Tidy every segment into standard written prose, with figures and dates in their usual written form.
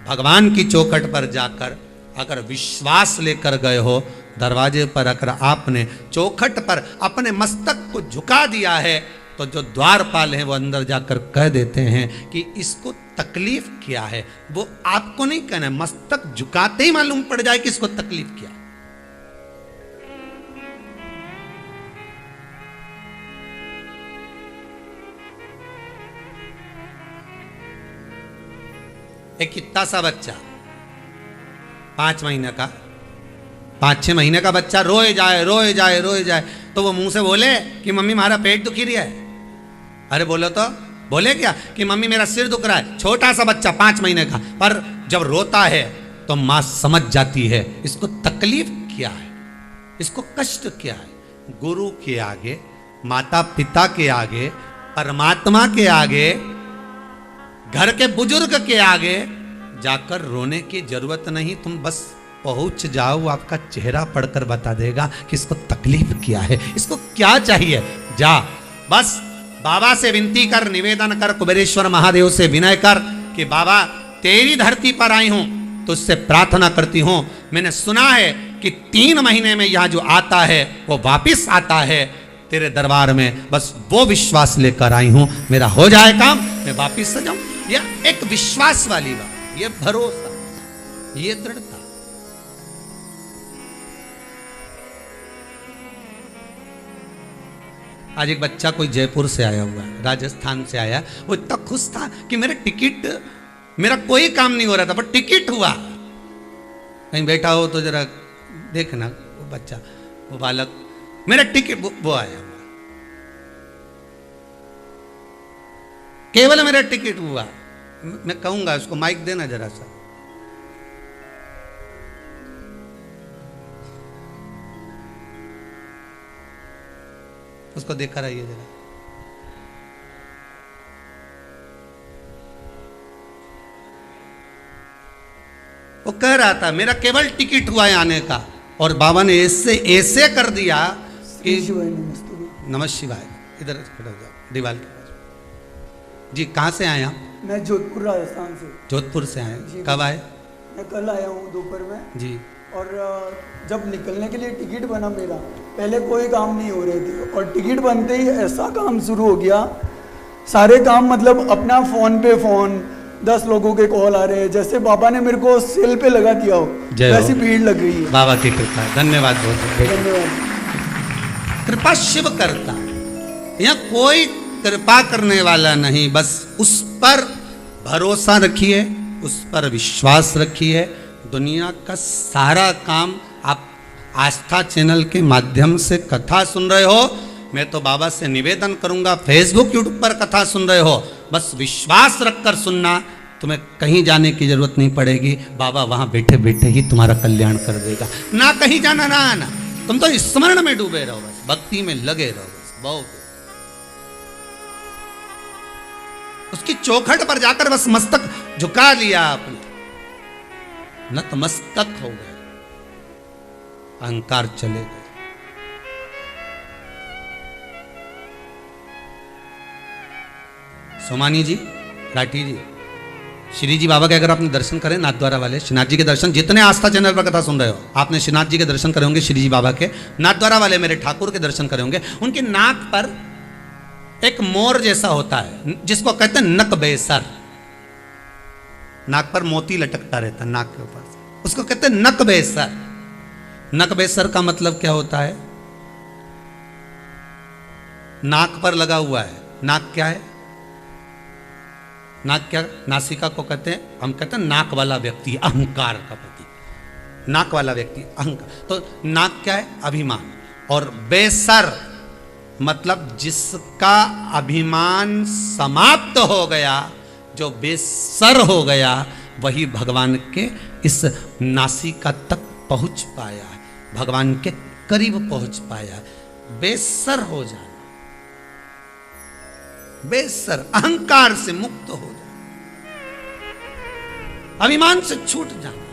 भगवान की चौखट पर जाकर अगर विश्वास लेकर गए हो, दरवाजे पर अगर आपने चौखट पर अपने मस्तक को झुका दिया है, तो जो द्वारपाल हैं वो अंदर जाकर कह देते हैं कि इसको तकलीफ क्या है। वो आपको नहीं कहना है, मस्तक झुकाते ही मालूम पड़ जाए कि इसको तकलीफ क्या है। एक कितना सा बच्चा 5 महीने का, 5-6 महीने का बच्चा रोए जाए रोए जाए रोए जाए, तो वो मुंह से बोले कि मम्मी हमारा पेट दुखी रहा है। अरे बोलो तो, बोले क्या कि मम्मी मेरा सिर दुख रहा है। छोटा सा बच्चा 5 महीने का, पर जब रोता है तो मां समझ जाती है इसको तकलीफ क्या है, इसको कष्ट क्या है। गुरु के आगे, माता पिता के आगे, परमात्मा के आगे, घर के बुजुर्ग के आगे जाकर रोने की जरूरत नहीं। तुम बस पहुंच जाओ, वो आपका चेहरा पढ़कर बता देगा कि इसको तकलीफ क्या है, इसको क्या चाहिए। जा बस बाबा से विनती कर, निवेदन कर, कुबेरेश्वर महादेव से विनय कर कि बाबा तेरी धरती पर आई हूं, तो उससे प्रार्थना करती हूं। मैंने सुना है कि 3 महीने में यहां जो आता है वो वापिस आता है तेरे दरबार में। बस वो विश्वास लेकर आई हूं, मेरा हो जाए काम, मैं वापिस से जाऊं। यह एक विश्वास वाली बात, ये भरोसा, ये दृढ़ता। आज एक बच्चा कोई जयपुर से आया हुआ है, राजस्थान से आया, वो इतना खुश था कि मेरे टिकट, मेरा कोई काम नहीं हो रहा था पर टिकट हुआ। कहीं बैठा हो तो जरा देखना, वो बच्चा, वो बालक, मेरा टिकट, वो आया हुआ, केवल मेरा टिकट हुआ। मैं कहूंगा उसको माइक देना जरा सा। उसको देखकर आइए जरा। वो कह रहा था मेरा केवल टिकट हुआ है आने का, और बाबा ने ऐसे ऐसे कर दिया कि नमः शिवाय। इधर खड़ा हो जाओ दीवार के पास। जी कहाँ से आए आप? मैं जोधपुर राजस्थान से। जोधपुर से आए, कब आए? मैं कल आया हूँ दोपहर में जी। और जब निकलने के लिए टिकट बना मेरा, पहले कोई काम नहीं हो रहे थे और टिकट बनते ही ऐसा काम शुरू हो गया। सारे काम मतलब अपना फ़ोन पे फ़ोन, 10 लोगों के कॉल आ रहे हैं, जैसे बाबा ने मेरे को सेल पे लगा दिया हो, वैसी भीड़ लग गई है। बाबा की कृपा, धन्यवाद बहुत धन्यवाद। कृपा शिव करता, यहाँ कोई कृपा करने वाला नहीं, बस उस पर भरोसा रखिए, उस पर विश्वास रखिए। दुनिया का सारा काम आप आस्था चैनल के माध्यम से कथा सुन रहे हो, मैं तो बाबा से निवेदन करूंगा, फेसबुक यूट्यूब पर कथा सुन रहे हो, बस विश्वास रखकर सुनना, तुम्हें कहीं जाने की जरूरत नहीं पड़ेगी। बाबा वहां बैठे बैठे ही तुम्हारा कल्याण कर देगा। ना कहीं जाना ना आना, तुम तो स्मरण में डूबे रहो, बस भक्ति में लगे रहो, बस बहुत। उसकी चौखट पर जाकर बस मस्तक झुका लिया आपने, नतमस्तक हो गए, अहंकार चले गए। सोमानी जी, राठी जी, श्री जी बाबा के अगर आपने दर्शन करें, नाथद्वारा वाले श्रीनाथ जी के दर्शन, जितने आस्था चैनल पर कथा सुन रहे हो, आपने श्रीनाथ जी के दर्शन करे होंगे, श्री जी बाबा के, नाथद्वारा वाले मेरे ठाकुर के दर्शन करे होंगे। उनकी नाक पर एक मोर जैसा होता है जिसको कहते हैं नकबेसर, नाक पर मोती लटकता रहता है नाक के ऊपर, उसको कहते हैं नकबेसर। नकबेसर का मतलब क्या होता है? नाक पर लगा हुआ है। नाक क्या है? नाक क्या? नासिका को कहते हैं, हम कहते हैं नाक वाला व्यक्ति, अहंकार का प्रतीक, नाक वाला व्यक्ति अहंकार। तो नाक क्या है? अभिमान। और बेसर मतलब जिसका अभिमान समाप्त हो गया, जो बेसर हो गया, वही भगवान के इस नासिका तक पहुंच पाया है, भगवान के करीब पहुंच पाया है। बेसर हो जाना, बेसर, अहंकार से मुक्त हो जाना, अभिमान से छूट जाना।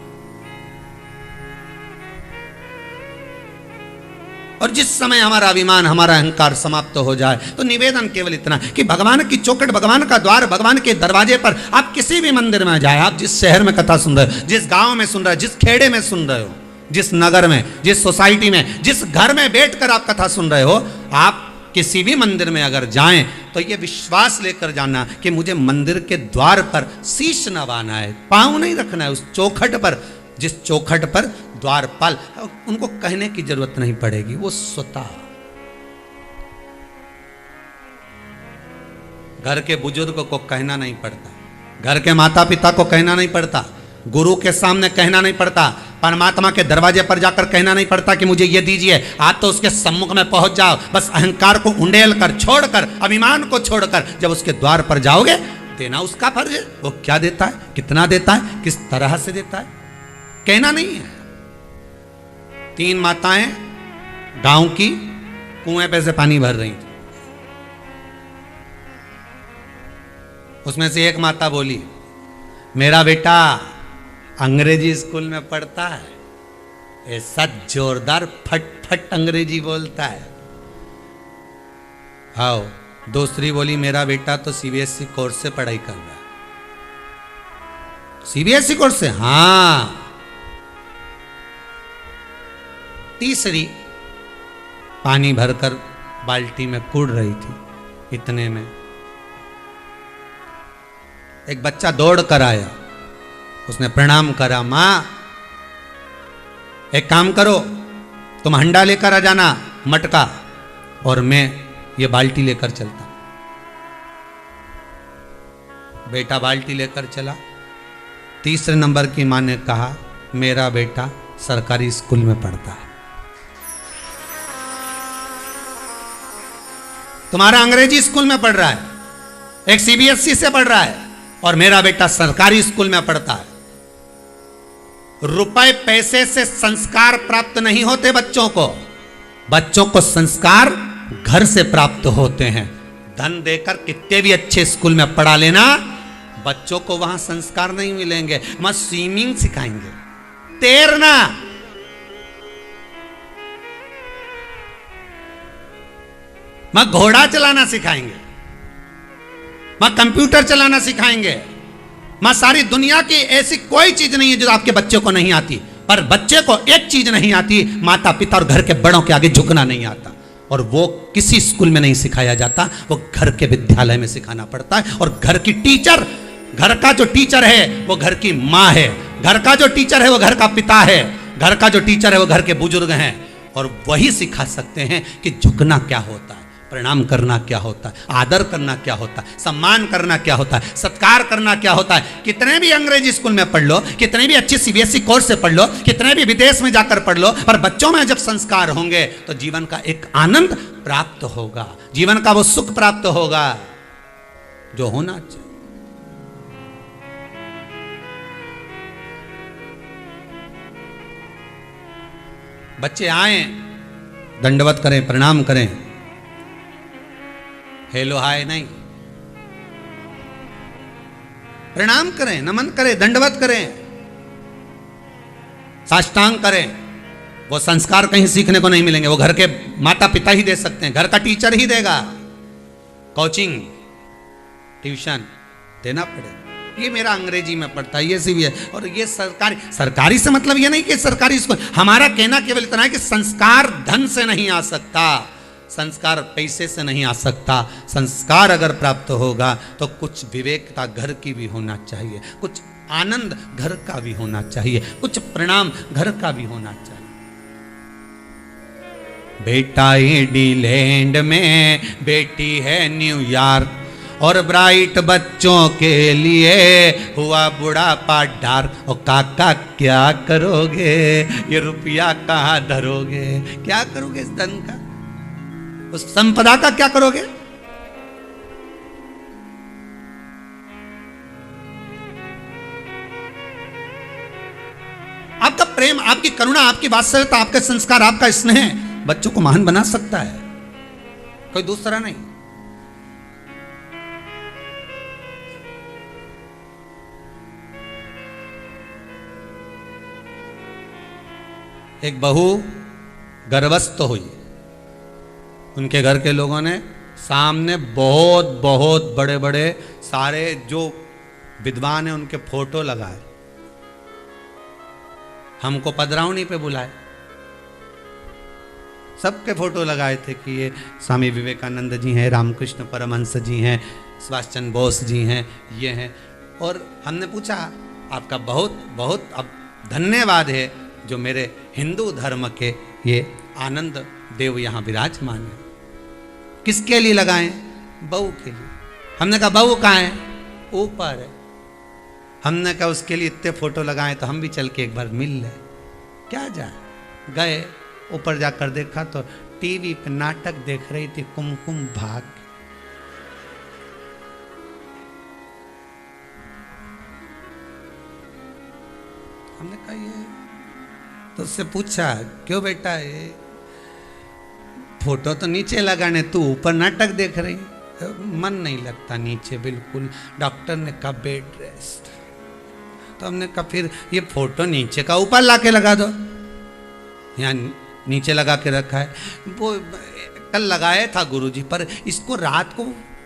और जिस समय हमारा अभिमान, हमारा अहंकार समाप्त हो जाए, तो निवेदन केवल इतना कि भगवान की चौखट, भगवान का द्वार, भगवान के दरवाजे पर आप किसी भी मंदिर में जाए, आप जिस शहर में कथा सुन रहे हो, जिस गांव में सुन रहे हो, जिस खेड़े में सुन रहे हो, जिस नगर में, जिस सोसाइटी में, जिस घर में बैठकर आप कथा सुन रहे हो, आप किसी भी मंदिर में अगर जाएं तो ये विश्वास लेकर जाना कि मुझे मंदिर के द्वार पर शीश नवाना है, पांव नहीं रखना है उस चौखट पर, जिस चौखट पर द्वारपाल, उनको कहने की जरूरत नहीं पड़ेगी, वो स्वतः। घर के बुजुर्ग को कहना नहीं पड़ता, घर के माता पिता को कहना नहीं पड़ता, गुरु के सामने कहना नहीं पड़ता, परमात्मा के दरवाजे पर जाकर कहना नहीं पड़ता कि मुझे ये दीजिए। आप तो उसके सम्मुख में पहुंच जाओ, बस अहंकार को उंडेल कर, छोड़कर, अभिमान को छोड़कर जब उसके द्वार पर जाओगे, देना उसका फर्ज है। वो क्या देता है, कितना देता है, किस तरह से देता है, कहना नहीं है। 3 माताएं गांव की कुएं पे से पानी भर रही थी, उसमें से एक माता बोली, मेरा बेटा अंग्रेजी स्कूल में पढ़ता है, ऐसा जोरदार फट फट अंग्रेजी बोलता है। आओ, दूसरी बोली, मेरा बेटा तो सीबीएसई कोर्स से पढ़ाई कर रहा है। सीबीएसई कोर्स से? हाँ। तीसरी पानी भरकर बाल्टी में कूड़ रही थी, इतने में एक बच्चा दौड़ कर आया, उसने प्रणाम करा, मां एक काम करो, तुम हंडा लेकर आ जाना, मटका, और मैं ये बाल्टी लेकर चलता। बेटा बाल्टी लेकर चला। तीसरे नंबर की मां ने कहा, मेरा बेटा सरकारी स्कूल में पढ़ता है, तुम्हारा अंग्रेजी स्कूल में पढ़ रहा है, एक सीबीएसई से पढ़ रहा है, और मेरा बेटा सरकारी स्कूल में पढ़ता है। रुपए पैसे से संस्कार प्राप्त नहीं होते बच्चों को, बच्चों को संस्कार घर से प्राप्त होते हैं। धन देकर कितने भी अच्छे स्कूल में पढ़ा लेना, बच्चों को वहां संस्कार नहीं मिलेंगे। वहां स्विमिंग सिखाएंगे, तैरना, वहां घोड़ा चलाना सिखाएंगे, वहां कंप्यूटर चलाना सिखाएंगे, मां सारी दुनिया की ऐसी कोई चीज नहीं है जो आपके बच्चे को नहीं आती। पर बच्चे को एक चीज नहीं आती, माता पिता और घर के बड़ों के आगे झुकना नहीं आता, और वो किसी स्कूल में नहीं सिखाया जाता, वो घर के विद्यालय में सिखाना पड़ता है। और घर की टीचर, घर का जो टीचर है वो घर की माँ है, घर का जो टीचर है वो घर का पिता है, घर का जो टीचर है वो घर के बुजुर्ग हैं, और वही सिखा सकते हैं कि झुकना क्या होता है, प्रणाम करना क्या होता है, आदर करना क्या होता है, सम्मान करना क्या होता है, सत्कार करना क्या होता है। कितने भी अंग्रेजी स्कूल में पढ़ लो, कितने भी अच्छे सीबीएसई कोर्स से पढ़ लो, कितने भी विदेश में जाकर पढ़ लो, पर बच्चों में जब संस्कार होंगे तो जीवन का एक आनंद प्राप्त होगा, जीवन का वो सुख प्राप्त होगा जो होना चाहिए। बच्चे आए, दंडवत करें, प्रणाम करें, हेलो हाय नहीं, प्रणाम करें, नमन करें, दंडवत करें, साष्टांग करें। वो संस्कार कहीं सीखने को नहीं मिलेंगे, वो घर के माता पिता ही दे सकते हैं, घर का टीचर ही देगा। कोचिंग, ट्यूशन देना पड़ेगा। ये मेरा अंग्रेजी में पढ़ता है, ये सी भी है, और ये सरकारी, सरकारी से मतलब ये नहीं कि सरकारी स्कूल। हमारा कहना केवल इतना है कि संस्कार धन से नहीं आ सकता, संस्कार पैसे से नहीं आ सकता। संस्कार अगर प्राप्त होगा तो कुछ विवेकता घर की भी होना चाहिए, कुछ आनंद घर का भी होना चाहिए, कुछ प्रणाम घर का भी होना चाहिए। बेटा इंग्लैंड में, बेटी है न्यूयॉर्क, और ब्राइट बच्चों के लिए हुआ बुढ़ापा डार्क। और काका क्या करोगे, ये रुपया कहाँ धरोगे, क्या करोगे इस धन का, उस संपदा का क्या करोगे। आपका प्रेम, आपकी करुणा, आपकी वात्सल्यता, आपके संस्कार, आपका स्नेह बच्चों को महान बना सकता है, कोई दूसरा नहीं। एक बहू गर्भस्थ हुई, उनके घर के लोगों ने सामने बहुत बहुत बड़े बड़े सारे जो विद्वान हैं उनके फोटो लगाए, हमको पदरावनी पे बुलाए, सबके फोटो लगाए थे कि ये स्वामी विवेकानंद जी हैं, रामकृष्ण परमहंस जी हैं, सुभाष चंद्र बोस जी हैं, ये हैं। और हमने पूछा आपका बहुत बहुत अब धन्यवाद है जो मेरे हिंदू धर्म के ये आनंद देव यहाँ विराजमान है। किसके लिए लगाएं? बहू के लिए। हमने कहा बहू कहाँ है? ऊपर है। हमने कहा उसके लिए इतने फोटो लगाए तो हम भी चल के एक बार मिल ले। क्या जाए, गए ऊपर जाकर देखा तो टीवी पे नाटक देख रही थी कुमकुम भाग्य। हमने कहा ये तो उससे पूछा क्यों बेटा ये फोटो तो नीचे लगाने, तू ऊपर नाटक देख रही? मन नहीं लगता नीचे बिल्कुल, डॉक्टर ने कहा बेड रेस्ट। तो हमने कहा फिर ये फोटो नीचे का ऊपर लाके लगा दो, यहाँ नीचे लगा के रखा है। वो कल लगाया था गुरुजी, पर इसको रात को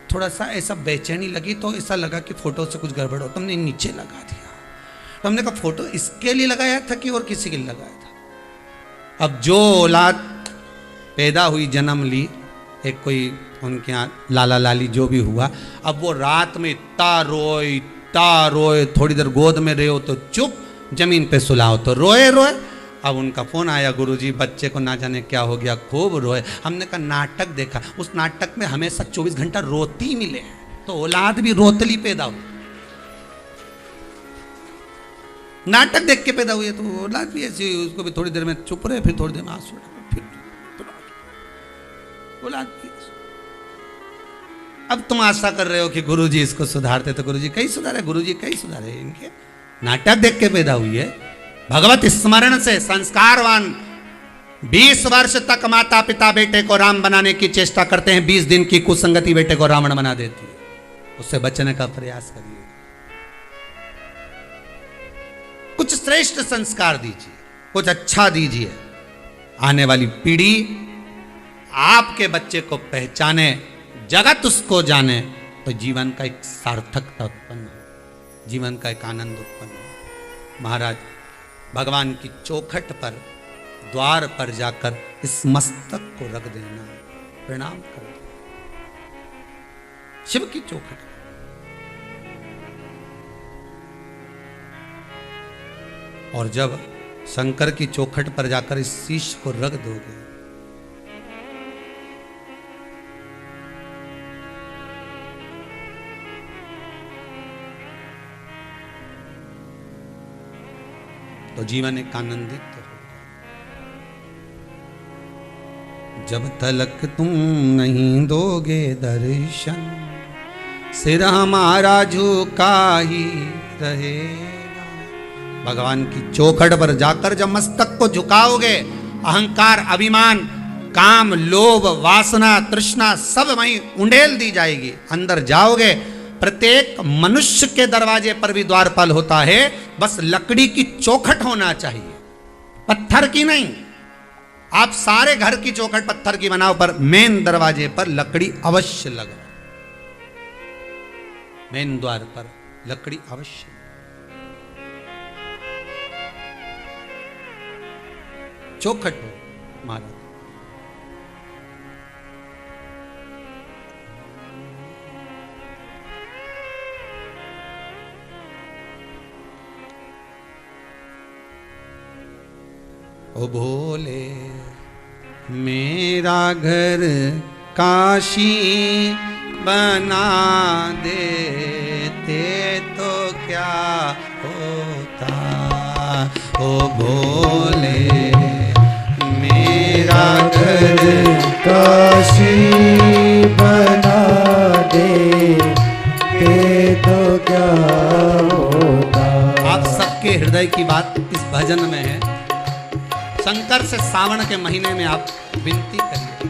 थोड़ा सा ऐसा बेचैनी लगी तो ऐसा लगा कि फोटो से कुछ गड़बड़ हो, तो हमने नीचे लगा दिया। तो हमने कहा फोटो इसके लिए लगाया था कि और किसी के लिए लगाया था? अब जो औलाद पैदा हुई, जन्म ली, एक कोई उनके यहाँ लाला लाली जो भी हुआ, अब वो रात में इतना रोए, थोड़ी देर गोद में रहे हो तो चुप, जमीन पे सुलाओ तो रोए। अब उनका फोन आया, गुरुजी बच्चे को ना जाने क्या हो गया, खूब रोए। हमने कहा नाटक देखा, उस नाटक में हमेशा 24 घंटा रोती मिले, तो औलाद भी रोतली पैदा हुई। नाटक देख के पैदा हुई है तो औलाद भी ऐसी हुई, उसको भी थोड़ी देर में चुप रहे, फिर थोड़ी देर में आंसू, फिर औलाद भी। अब तुम आशा कर रहे हो कि गुरुजी इसको सुधारते, तो गुरुजी कहीं सुधारे, गुरुजी कहीं सुधारे, इनके नाटक देख के पैदा हुई है। भगवत स्मरण से संस्कारवान 20 वर्ष तक माता पिता बेटे को राम बनाने की चेष्टा करते हैं, 20 दिन की कुसंगति बेटे को रावण बना देती है। उससे बचने का प्रयास करिए, कुछ श्रेष्ठ संस्कार दीजिए, कुछ अच्छा दीजिए। आने वाली पीढ़ी आपके बच्चे को पहचाने, जगत उसको जाने, तो जीवन का एक सार्थकता उत्पन्न हो, जीवन का एक आनंद उत्पन्न हो। महाराज भगवान की चौखट पर, द्वार पर जाकर इस मस्तक को रख देना, प्रणाम कर देना, शिव की चौखट। और जब शंकर की चौखट पर जाकर इस शीश को रख दोगे, तो जीवन एक आनंदित होगा। जब तलक तुम नहीं दोगे दर्शन, सिर हमारा झुका ही रहेगा। भगवान की चौखट पर जाकर जब मस्तक को झुकाओगे, अहंकार, अभिमान, काम, लोभ, वासना, तृष्णा सब वहीं उंडेल दी जाएगी। अंदर जाओगे, प्रत्येक मनुष्य के दरवाजे पर भी द्वारपाल होता है, बस लकड़ी की चौखट होना चाहिए, पत्थर की नहीं। आप सारे घर की चौखट पत्थर की बनाओ, पर मेन दरवाजे पर लकड़ी अवश्य लगाओ, मेन द्वार पर लकड़ी अवश्य। चौखट हो महाराज। ओ भोले मेरा घर काशी बना देते तो क्या होता। ओ भोले मेरा घर काशी बना देते तो क्या होता। आप सबके हृदय की बात इस भजन में है। शंकर से सावन के महीने में आप विनती करिए,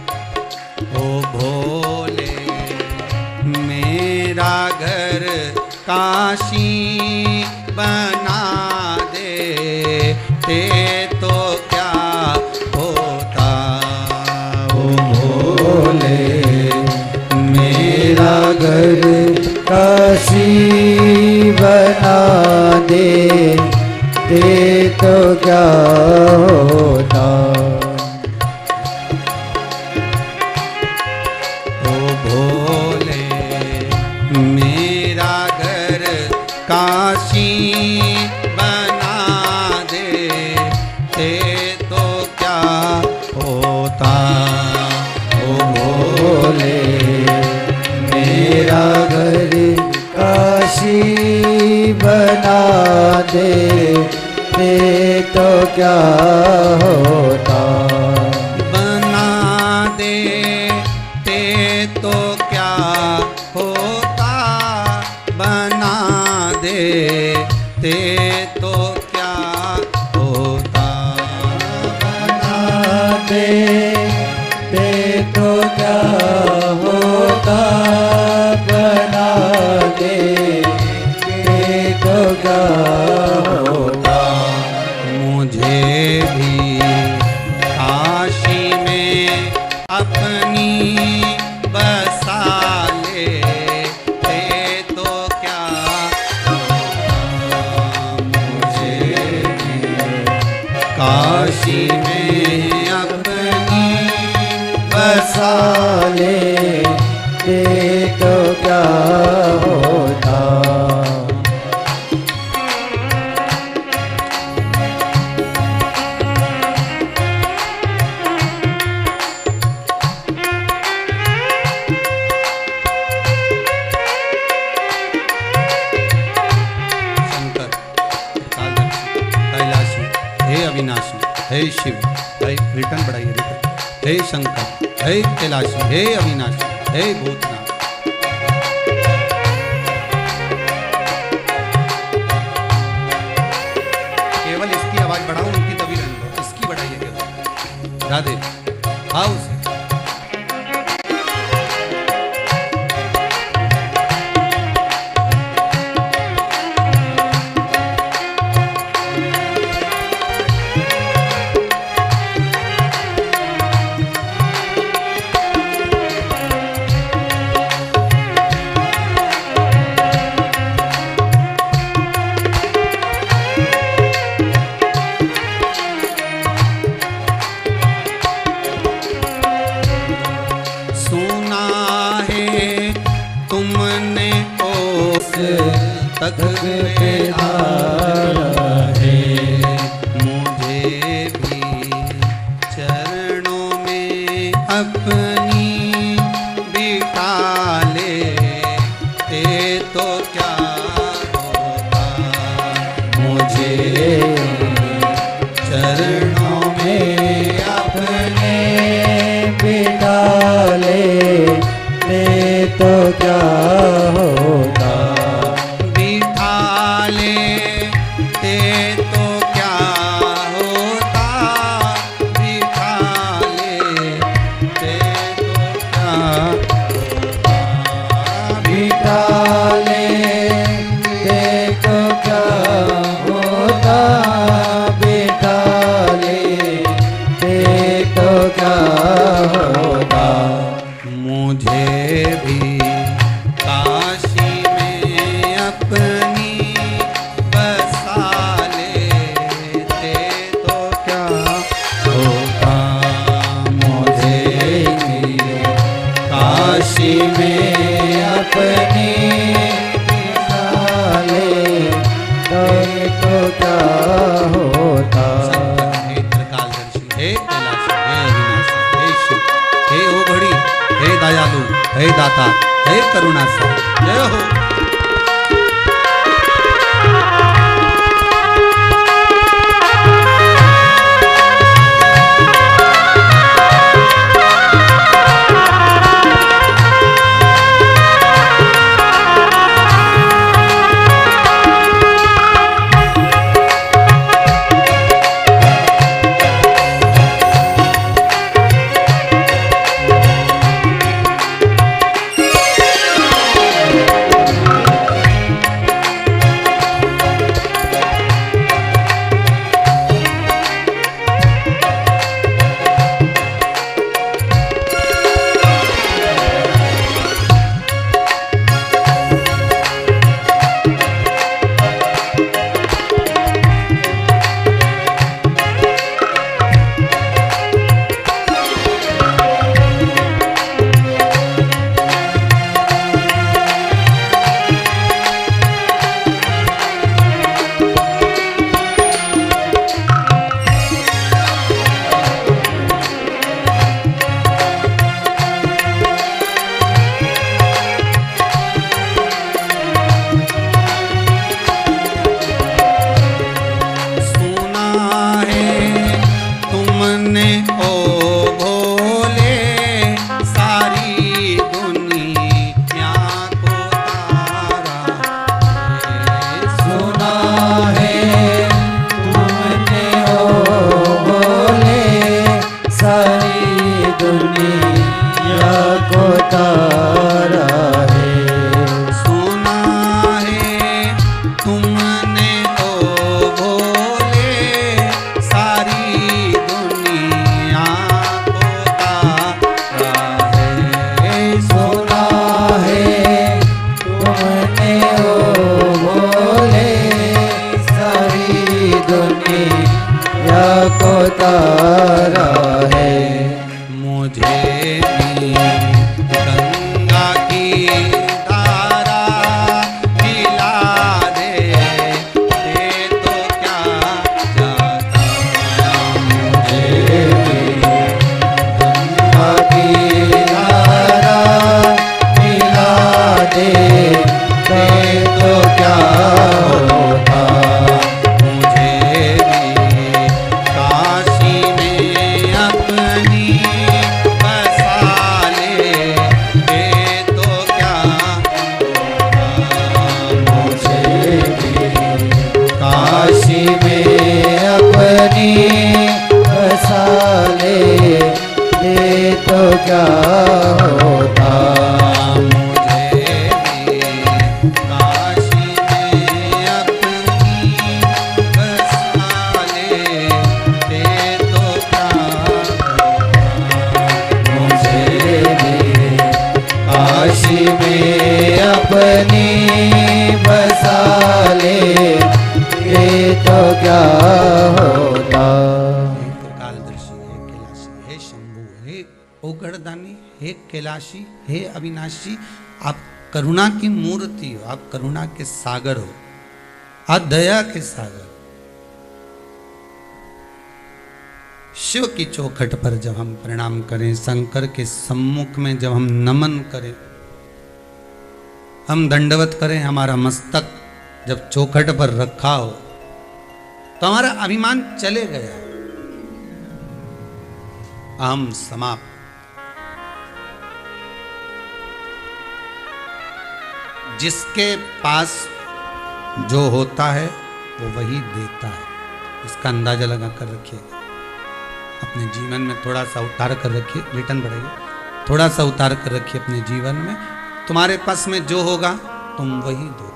ओ भोले मेरा घर काशी बना दे ते तो क्या होता। ओ भोले ते तो क्या होता। ओ भोले मेरा घर काशी बना दे, ते तो क्या होता। ओ भोले मेरा घर काशी बना दे, ते तो क्या होता। बना दे ते तो क्या होता, बना दे ते तो क्या होता। बना दे ते तो क्या होता, बना दे ते तो क्या होता। मुझे भी काशी में अपनी बसा ले, ते तो क्या होता। मुझे भी काशी में अपनी बसा ले ते तो क्या होता। शंकर, कालदर्शी, कैलाशी, हे अविनाशी, हे शिव, हे रिटर्न बढ़ाइए रिटर्न, हे शंकर, हे कैलाशी, हे अविनाशी, हे भूतनाथ। केवल इसकी आवाज बढ़ाओ, उनकी तभी रहने दो, इसकी बढ़ाइए केवल। राधे हाउस सुना है तुमने ओस तक बेदारा है, मुझे भी चरणों में अपनी बिठा ले, ते तो क्या होता। मुझे चरणों में अपने बिठा ले ते तो क्या होता। बिठा ले ते तो क्या होता, बिठा ले ते तो क्या होता। बिठा ले ते तो क्या होता, बिठा ले ते तो क्या होता। मुझे भी काशी में अपनी बसा ले, ते तो क्या होता। मुझे भी काशी में अपनी बसा ले ते तो क्या होता। हे त्रिकालदर्शी, हे कैलाशी, हे अविनाशी, हे शिव, हे ओ घड़ी, हे दयालु, हे दाता, हे करुणा सागर, जय हो। प्यारा है। मुझे भी गंगा की धारा पिला दे, दे तो क्या जाता। मुझे भी गंगा की धारा पिला दे, दे तो क्या होता। मुझे भी काशी में अपनी बसा ले, दे तो क्या होता। मुझे भी काशी में अपनी बसा ले, दे तो क्या होता। मुझे भी काशी में अपनी बसा ले, दे तो क्या होता। मुझे भी काशी में अपनी बसा ले, ये तो क्या होता। हे त्रिकालदर्शी, हे कैलाशी, हे शंभु, हे ओगढ़दानी, हे कैलाशी, हे अविनाशी, आप करुणा की मूर्ति हो, आप करुणा के सागर हो, आप दया के सागर। शिव की चौखट पर जब हम प्रणाम करें, शंकर के सम्मुख में जब हम नमन करें, हम दंडवत करें, हमारा मस्तक जब चौखट पर रखा हो तो हमारा अभिमान चले गया, अहम समाप्त। जिसके पास जो होता है वो वही देता है, इसका अंदाजा लगा कर रखिएगा। अपने जीवन में थोड़ा सा उतार कर रखिए, रिटर्न बढ़ाइए, थोड़ा सा उतार कर रखिए अपने जीवन में। तुम्हारे पास में जो होगा तुम वही दोगे।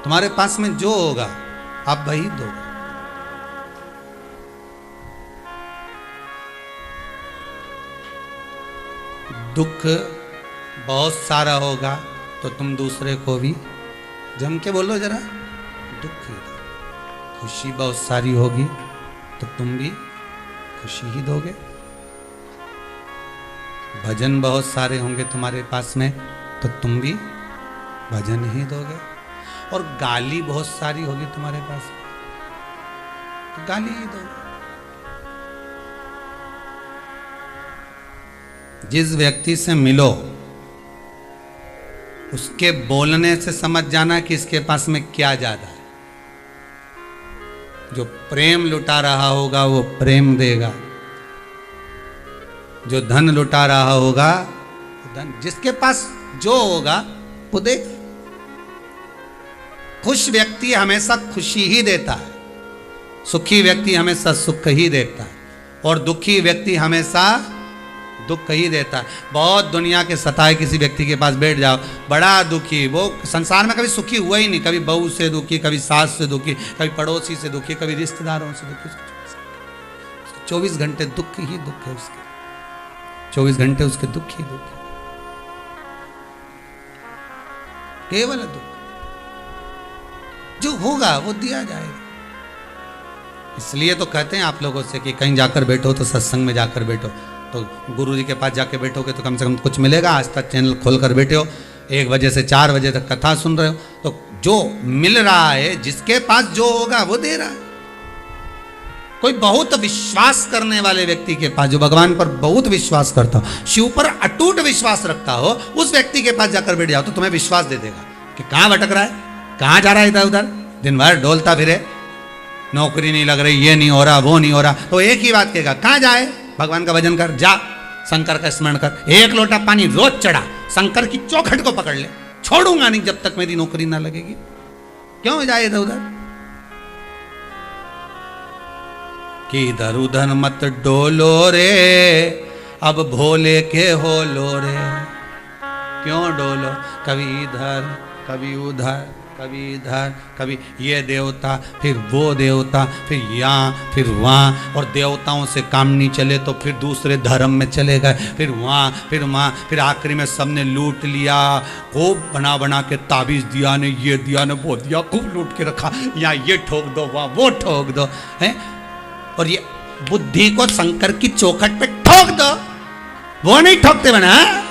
तुम्हारे पास में जो होगा आप वही दोगे। दुख बहुत सारा होगा तो तुम दूसरे को भी जम के बोलो जरा, दुख ही दो। खुशी बहुत सारी होगी तो तुम भी खुशी ही दोगे। भजन बहुत सारे होंगे तुम्हारे पास में तो तुम भी भजन ही दोगे। और गाली बहुत सारी होगी तुम्हारे पास में तो गाली ही दोगे। जिस व्यक्ति से मिलो उसके बोलने से समझ जाना कि इसके पास में क्या ज्यादा है। जो प्रेम लुटा रहा होगा वो प्रेम देगा, जो धन लुटा रहा होगा वो धन। जिसके पास जो होगा वो देगा। खुश व्यक्ति हमेशा खुशी ही देता है, सुखी व्यक्ति हमेशा सुख ही देता है, और दुखी व्यक्ति हमेशा दुख ही देता है। बहुत दुनिया के सताए किसी व्यक्ति के पास बैठ जाओ, बड़ा दुखी, वो संसार में कभी सुखी हुआ ही नहीं। कभी बहू से दुखी, कभी सास से दुखी, कभी पड़ोसी से दुखी, कभी रिश्तेदारों से दुखी। 24 घंटे दुख ही दुख है उसके, 24 घंटे उसके दुख ही दुख है, केवल दुख। जो होगा वो दिया जाएगा। इसलिए तो कहते हैं आप लोगों से कि कहीं जाकर बैठो तो सत्संग में जाकर बैठो। तो गुरु जी के पास जाके बैठोगे तो कम से कम कुछ मिलेगा। आज तक चैनल खोल कर बैठे हो, 1 बजे से 4 बजे तक कथा सुन रहे हो, तो जो मिल रहा है, जिसके पास जो होगा वो दे रहा है। कोई बहुत विश्वास करने वाले व्यक्ति के पास, जो भगवान पर बहुत विश्वास करता हो, शिव पर अटूट विश्वास रखता हो, उस व्यक्ति के पास जाकर बैठ जाओ तो तुम्हें विश्वास दे देगा कि कहाँ भटक रहा है, कहाँ जा रहा है इधर उधर, दिन भर डोलता फिरे, नौकरी नहीं लग रही, ये नहीं हो रहा, वो नहीं हो रहा, तो एक ही बात कहेगा, कहाँ जाए, भगवान का भजन कर, जा शंकर का स्मरण कर, 1 लोटा पानी रोज चढ़ा, शंकर की चौखट को पकड़ ले, छोड़ूंगा नहीं जब तक मेरी नौकरी ना लगेगी। क्यों जाए इधर उधर, कि इधर उधर मत डोलो रे, अब भोले के हो लो रे। क्यों डोलो, कभी इधर कभी उधर, कभी इधर, कभी ये देवता, फिर वो देवता, फिर यहाँ, फिर वहाँ, और देवताओं से काम नहीं चले तो फिर दूसरे धर्म में चले गए, फिर वहाँ, फिर आखिरी में सबने लूट लिया। खूब बना बना के ताबीज दिया ने, ये दिया ने, वो दिया, खूब लूट के रखा। यहाँ ये ठोक दो, वहाँ वो ठोक दो, हैं? और ये बुद्धि को शंकर की चौखट पे ठोक दो, वो नहीं ठोकते बना।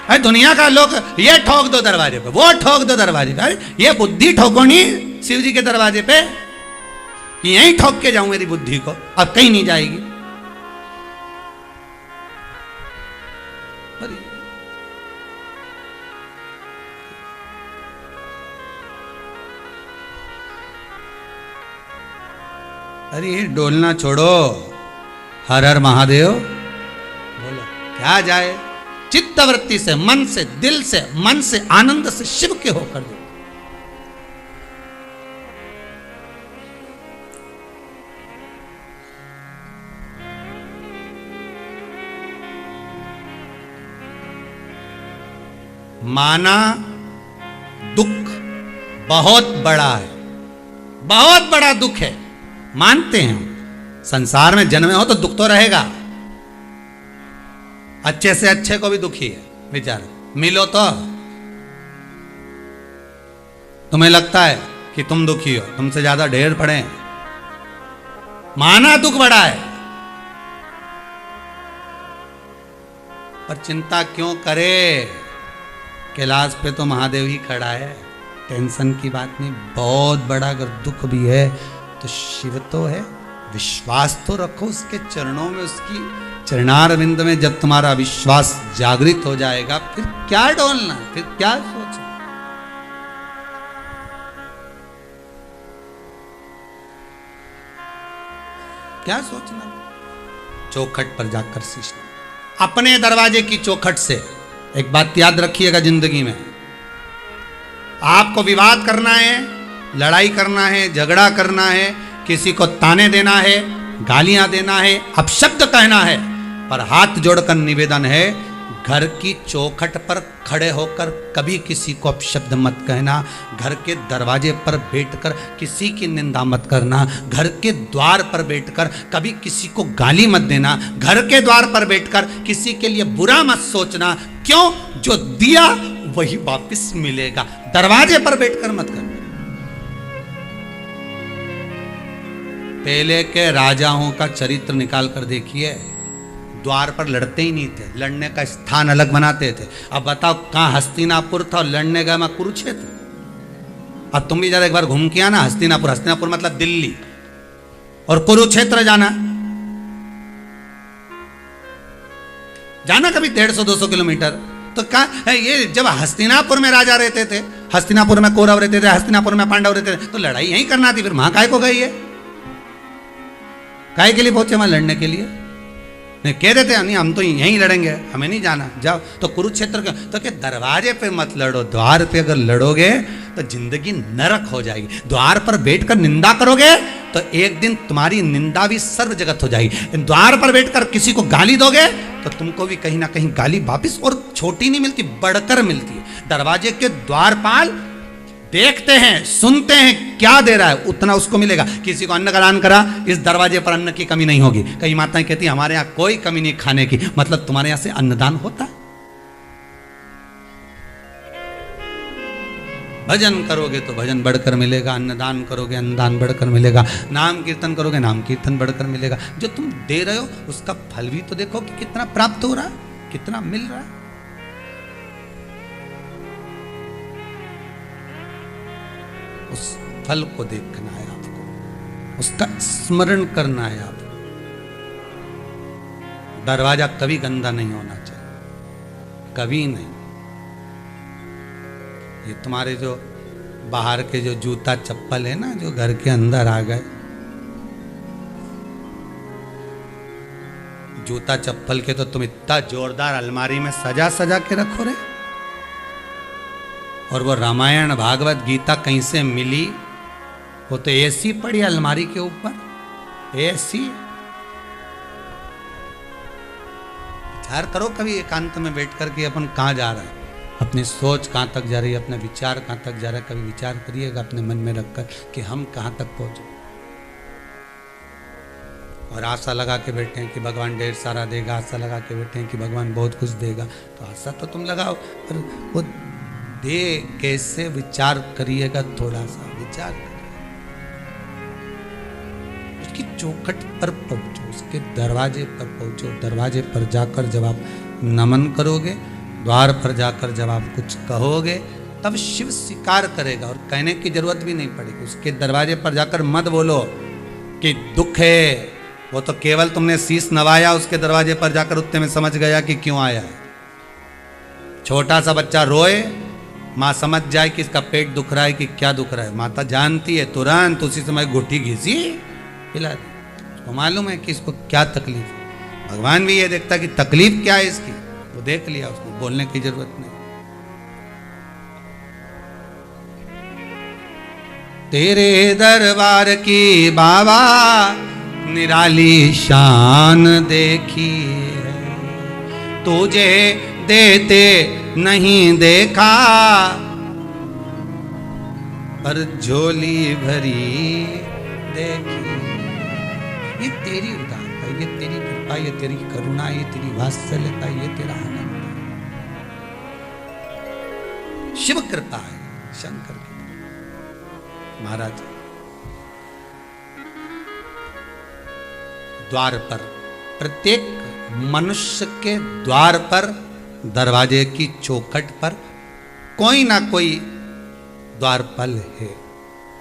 अरे दुनिया का लोग ये ठोक दो दरवाजे पे, वो ठोक दो दरवाजे पे। अरे ये बुद्धि ठोको नहीं शिव जी के दरवाजे पे, यहीं ठोक के जाऊं मेरी बुद्धि को, अब कहीं नहीं जाएगी। अरे ये डोलना छोड़ो, हर हर महादेव बोलो, क्या जाए। चित्तवृत्ति से, मन से, दिल से, मन से, आनंद से शिव के होकर दो। माना दुख बहुत बड़ा है, बहुत बड़ा दुख है, मानते हैं। संसार में जन्मे हो तो दुख तो रहेगा, अच्छे से अच्छे को भी दुखी है बेचारा, मिलो तो तुम्हें लगता है कि तुम दुखी हो, तुमसे ज्यादा ढेर पड़े हैं। माना दुख बड़ा है, पर चिंता क्यों करे, कैलाश पे तो महादेव ही खड़ा है, टेंशन की बात नहीं। बहुत बड़ा अगर दुख भी है तो शिव तो है, विश्वास तो रखो उसके चरणों में, उसकी चरणारविंद में। जब तुम्हारा विश्वास जागृत हो जाएगा, फिर क्या डोलना, फिर क्या सोचना। क्या सोचना, चौखट पर जाकर सींचना। अपने दरवाजे की चौखट से एक बात याद रखिएगा, जिंदगी में आपको विवाद करना है, लड़ाई करना है, झगड़ा करना है, किसी को ताने देना है, गालियां देना है, अपशब्द कहना है, पर हाथ जोड़कर निवेदन है, घर की चौखट पर खड़े होकर कभी किसी को अपशब्द मत कहना, घर के दरवाजे पर बैठकर किसी की निंदा मत करना, घर के द्वार पर बैठकर कभी किसी को गाली मत देना, घर के द्वार पर बैठकर किसी के लिए बुरा मत सोचना। क्यों? जो दिया वही वापस मिलेगा, दरवाजे पर बैठकर मत करना। पहले के राजाओं का चरित्र निकाल कर देखिए, द्वार पर लड़ते ही नहीं थे, लड़ने का स्थान अलग बनाते थे। अब बताओ, कहाँ हस्तिनापुर था और लड़ने गए मैं कुरुक्षेत्र। अब तुम भी जरा एक बार घूम के आना हस्तिनापुर, हस्तिनापुर मतलब दिल्ली, और कुरुक्षेत्र जाना कभी 150-200 किलोमीटर। तो कहा ये जब हस्तिनापुर में राजा रहते थे, हस्तिनापुर में कौरव रहते थे, हस्तिनापुर में पांडव रहते थे, तो लड़ाई यहीं करना थी, फिर वहां काय को गई है, काय के लिए पहुंचे वहां लड़ने के लिए? नहीं कह देते नहीं हम तो यहीं लड़ेंगे, हमें नहीं जाना, जाओ। तो कुरुक्षेत्र के तो क्या दरवाजे पे मत लड़ो, द्वार पे अगर लड़ोगे तो जिंदगी नरक हो जाएगी। द्वार पर बैठकर निंदा करोगे तो एक दिन तुम्हारी निंदा भी सर्व जगत हो जाएगी। द्वार पर बैठकर किसी को गाली दोगे तो तुमको भी कहीं ना कहीं गाली वापिस, और छोटी नहीं मिलती, बढ़कर मिलती है। दरवाजे के द्वारपाल देखते हैं, सुनते हैं, क्या दे रहा है उतना उसको मिलेगा। किसी को अन्न का दान करा, इस दरवाजे पर अन्न की कमी नहीं होगी। कई माताएं कहती हैं हमारे यहाँ कोई कमी नहीं खाने की, मतलब तुम्हारे यहाँ से अन्नदान होता है। भजन करोगे तो भजन बढ़कर मिलेगा, अन्नदान करोगे अन्नदान बढ़कर मिलेगा, नाम कीर्तन करोगे नाम कीर्तन बढ़कर मिलेगा। जो तुम दे रहे हो उसका फल भी तो देखो कि कितना प्राप्त हो रहा है, कितना मिल रहा है। उस फल को देखना है आपको, उसका स्मरण करना है आपको। दरवाजा कभी गंदा नहीं होना चाहिए, कभी नहीं। ये तुम्हारे जो बाहर के जो जूता चप्पल है ना, जो घर के अंदर आ गए, जूता चप्पल के तो तुम इतना जोरदार अलमारी में सजा सजा के रखो रे। और वो रामायण भागवत गीता कहीं से मिली, वो तो ऐसी पड़ी अलमारी के ऊपर, ऐसी। विचार करो कभी एकांत में बैठ कर के अपन कहाँ जा रहे हैं। अपनी सोच कहाँ तक जा रही है, अपना विचार कहाँ तक जा रहा है, कभी विचार करिएगा अपने मन में रखकर कि हम कहाँ तक पहुँचे। और आशा लगा के बैठे हैं कि भगवान ढेर सारा देगा, आशा लगा के बैठे हैं कि भगवान बहुत कुछ देगा, तो आशा तो तुम लगाओ, पर वो दे कैसे विचार करिएगा, थोड़ा सा विचार करिए, उसकी चौखट पर पहुंचो, उसके दरवाजे पर पहुंचो। दरवाजे पर जाकर जब आप नमन करोगे, द्वार पर जाकर जब आप कुछ कहोगे, तब शिव स्वीकार करेगा और कहने की जरूरत भी नहीं पड़ेगी। उसके दरवाजे पर जाकर मत बोलो कि दुख है, वो तो केवल तुमने शीश नवाया, उसके दरवाजे पर जाकर उतने में समझ गया कि क्यों आया है। छोटा सा बच्चा रोए, माँ समझ जाए कि इसका पेट दुख रहा है कि क्या दुख रहा है, माता जानती है, तुरंत उसी समय घुट्टी घिसी पिला दी। उसको मालूम है कि इसको क्या तकलीफ है। भगवान भी ये देखता कि तकलीफ क्या है इसकी, वो देख लिया, उसको बोलने की जरूरत नहीं। तेरे दरबार की बाबा निराली शान देखी है, तुझे देते नहीं देखा, पर झोली भरी देखी। ये तेरी उदारता, ये तेरी कृपा, ये तेरी करुणा, ये तेरी वात्सल्यता, ये तेरा आनंद शिव कृपा है, शंकर की महाराज। द्वार पर, प्रत्येक मनुष्य के द्वार पर, दरवाजे की चौखट पर कोई ना कोई द्वारपाल है।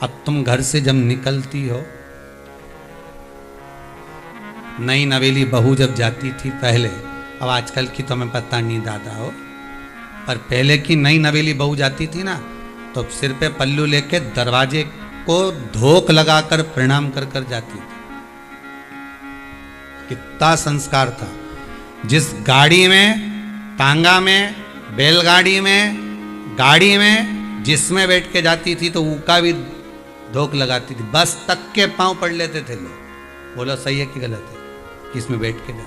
अब तुम घर से जब निकलती हो, नई नवेली बहू जब जाती थी पहले, अब आजकल की तो हमें पता नहीं दादा हो, पर पहले की नई नवेली बहू जाती थी ना, तो सिर पे पल्लू लेके दरवाजे को धोक लगाकर प्रणाम कर कर जाती थी। कितना संस्कार था। जिस गाड़ी में, टांगा में, बैलगाड़ी में, गाड़ी में जिसमें बैठ के जाती थी तो ऊका भी धोक लगाती थी, बस तक के पांव पड़ लेते थे लोग। बोलो सही है कि गलत है, किसमें बैठ के जा।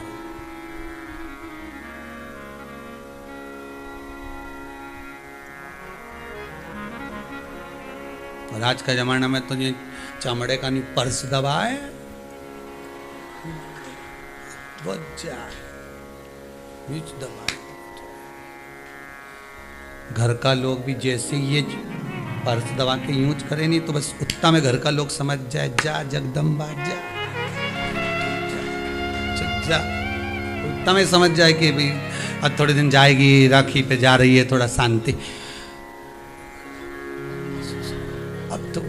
और आज का जमाना में तो ये चमड़े का नहीं, पर्स दबाए दबाए। घर का लोग भी जैसे ये पर्स दबा के यूज करे नहीं तो बस उतना में घर का लोग समझ जाए, जा जगदम्बा जा, जा उतना में समझ जाए कि भाई अब थोड़े दिन जाएगी, राखी पे जा रही है, थोड़ा शांति। अब तो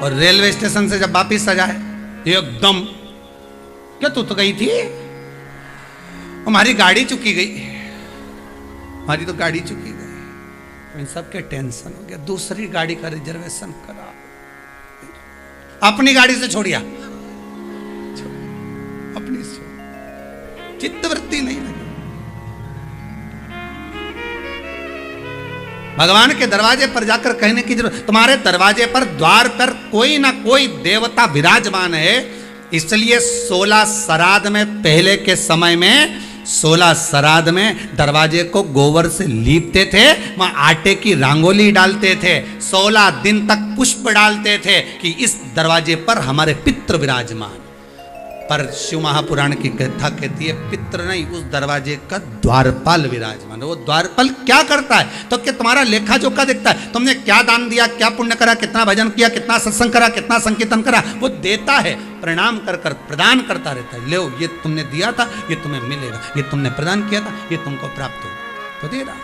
और रेलवे स्टेशन से जब वापिस आ जाए एकदम, क्या तू तो गई थी, हमारी गाड़ी चुकी गई, हमारी तो गाड़ी चुकी गई। इन सबके टेंशन हो गया, दूसरी गाड़ी का रिजर्वेशन करा, अपनी गाड़ी से छोड़िया, अपनी से चित्तवृत्ति नहीं लगी। भगवान के दरवाजे पर जाकर कहने की जरूरत, तुम्हारे दरवाजे पर, द्वार पर कोई ना कोई देवता विराजमान है। इसलिए 16 श्राद्ध में, पहले के समय में 16 श्राद्ध में दरवाजे को गोबर से लीपते थे, वहां आटे की रंगोली डालते थे, 16 दिन तक पुष्प डालते थे कि इस दरवाजे पर हमारे पितृ विराजमान। पर शिव महापुराण की कथा कहती है पितृ नहीं, उस दरवाजे का द्वारपाल विराजमान। वो द्वारपाल क्या करता है, तो क्या तुम्हारा लेखा जोखा देखता है, तुमने क्या दान दिया, क्या पुण्य करा, कितना भजन किया, कितना सत्संग करा, कितना संकीर्तन करा, वो देता है, प्रणाम कर कर प्रदान करता रहता है। लो ये तुमने दिया था, ये तुम्हें मिलेगा, ये तुमने प्रदान किया था, ये तुमको प्राप्त होगा, तो दे रहा।